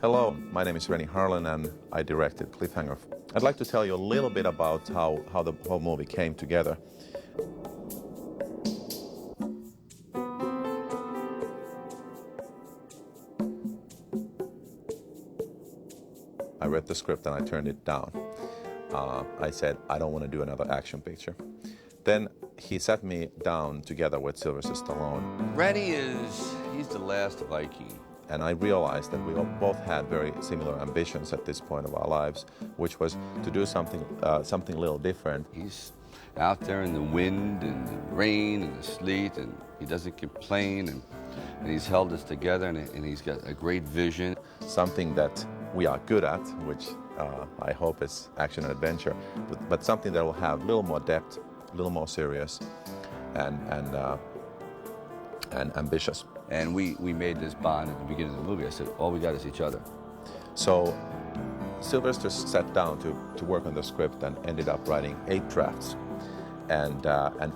Hello, my name is Renny Harlin and I directed Cliffhanger. I'd like to tell you a little bit about how the whole movie came together. I read the script and I turned it down. I said, I don't want to do another action picture. Then he sat me down together with Sylvester Stallone. Renny he's the last Viking. And I realized that we both had very similar ambitions at this point of our lives, which was to do something a little different. He's out there in the wind and the rain and the sleet, and he doesn't complain, and he's held us together, and he's got a great vision. Something that we are good at, which I hope is action and adventure, but something that will have a little more depth, a little more serious, and ambitious. And we made this bond at the beginning of the movie. I said, all we got is each other. So Sylvester sat down to work on the script and ended up writing 8 drafts. And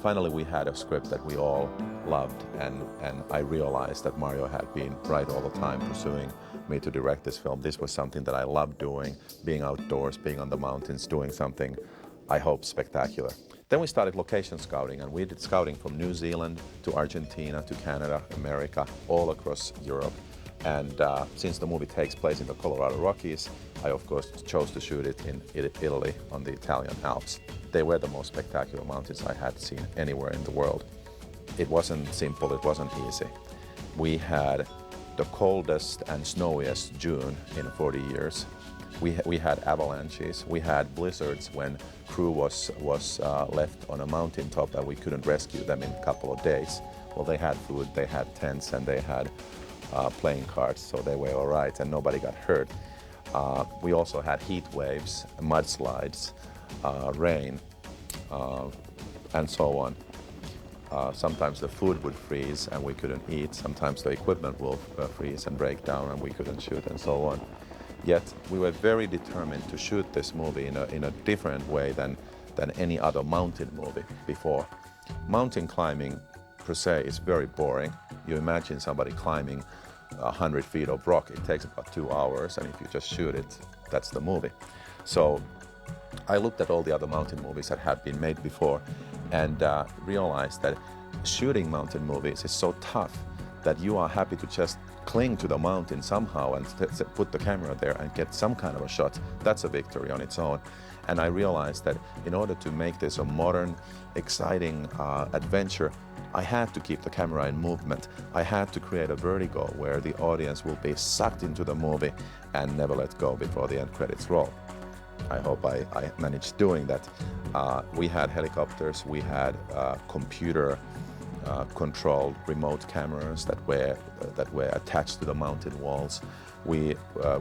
finally we had a script that we all loved, and I realized that Mario had been right all the time pursuing me to direct this film. This was something that I loved doing, being outdoors, being on the mountains, doing something, I hope, spectacular. Then we started location scouting, and we did scouting from New Zealand to Argentina to Canada, America, all across Europe. And since the movie takes place in the Colorado Rockies, I of course chose to shoot it in Italy on the Italian Alps. They were the most spectacular mountains I had seen anywhere in the world. It wasn't simple, it wasn't easy. We had the coldest and snowiest June in 40 years. We had avalanches, we had blizzards when crew was left on a mountaintop that we couldn't rescue them in a couple of days. Well, they had food, they had tents, and they had playing cards, so they were all right, and nobody got hurt. We also had heat waves, mudslides, rain, and so on. Sometimes the food would freeze and we couldn't eat. Sometimes the equipment will freeze and break down and we couldn't shoot, and so on. Yet we were very determined to shoot this movie in a different way than any other mountain movie before. Mountain climbing per se is very boring. You imagine somebody climbing 100 feet of rock. It takes about 2 hours, and if you just shoot it, that's the movie. So I looked at all the other mountain movies that had been made before and realized that shooting mountain movies is so tough that you are happy to just cling to the mountain somehow and put the camera there and get some kind of a shot. That's a victory on its own. And I realized that in order to make this a modern, exciting adventure, I had to keep the camera in movement. I had to create a vertigo where the audience will be sucked into the movie and never let go before the end credits roll. I hope I managed doing that. We had helicopters, we had computer controlled remote cameras that were attached to the mountain walls. We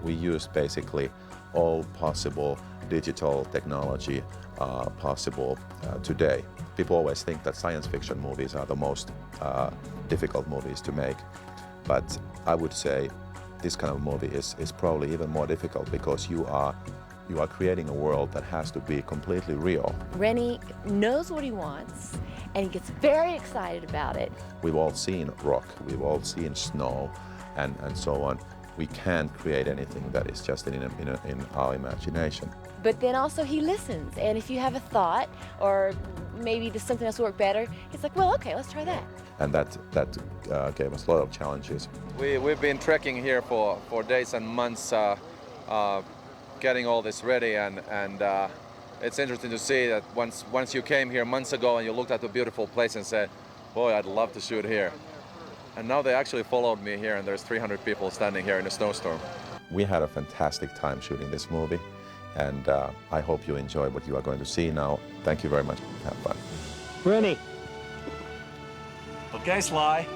used basically all possible digital technology possible today. People always think that science fiction movies are the most difficult movies to make, but I would say this kind of movie is probably even more difficult because you are creating a world that has to be completely real. Renny knows what he wants, and he gets very excited about it. We've all seen rock, we've all seen snow, and so on. We can't create anything that is just in our imagination. But then also he listens, and if you have a thought, or maybe there's something else will work better, he's like, well, okay, let's try that. And that gave us a lot of challenges. We've been trekking here for days and months, getting all this ready, and it's interesting to see that once you came here months ago and you looked at the beautiful place and said, boy, I'd love to shoot here. And now they actually followed me here, and there's 300 people standing here in a snowstorm. We had a fantastic time shooting this movie, and I hope you enjoy what you are going to see now. Thank you very much. Have fun. Renny. Okay, Sly.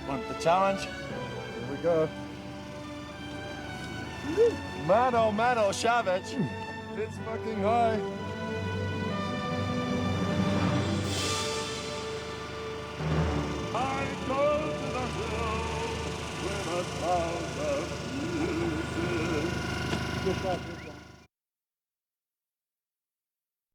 Want the challenge? Here we go. Mano, mano, Savage. It's fucking high. I go to the hill with a sound of music.